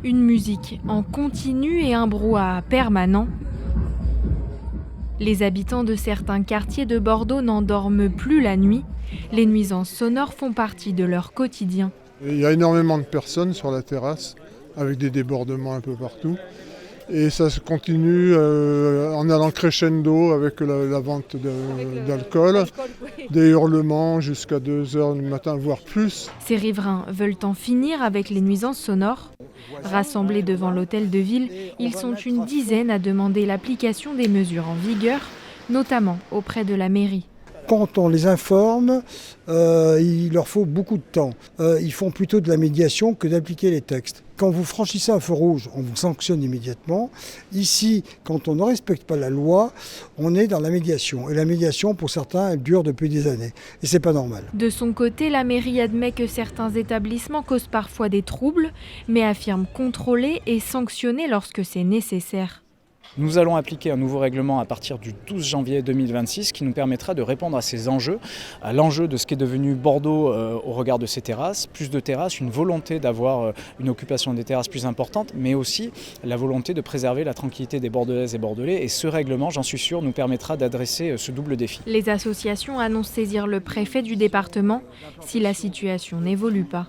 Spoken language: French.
Une musique en continu et un brouhaha permanent. Les habitants de certains quartiers de Bordeaux n'en dorment plus la nuit. Les nuisances sonores font partie de leur quotidien. Il y a énormément de personnes sur la terrasse, avec des débordements un peu partout. Et ça se continue en allant crescendo avec la vente d'alcool, des hurlements jusqu'à 2 heures du matin, voire plus. Ces riverains veulent en finir avec les nuisances sonores. Rassemblés devant l'hôtel de ville, ils sont une dizaine à demander l'application des mesures en vigueur, notamment auprès de la mairie. Quand on les informe, il leur faut beaucoup de temps. Ils font plutôt de la médiation que d'appliquer les textes. Quand vous franchissez un feu rouge, on vous sanctionne immédiatement. Ici, quand on ne respecte pas la loi, on est dans la médiation. Et la médiation, pour certains, elle dure depuis des années. Et c'est pas normal. De son côté, la mairie admet que certains établissements causent parfois des troubles, mais affirme contrôler et sanctionner lorsque c'est nécessaire. Nous allons appliquer un nouveau règlement à partir du 12 janvier 2026 qui nous permettra de répondre à ces enjeux, à l'enjeu de ce qu'est devenu Bordeaux au regard de ces terrasses. Plus de terrasses, une volonté d'avoir une occupation des terrasses plus importante, mais aussi la volonté de préserver la tranquillité des Bordelaises et Bordelais. Et ce règlement, j'en suis sûr, nous permettra d'adresser ce double défi. Les associations annoncent saisir le préfet du département si la situation n'évolue pas.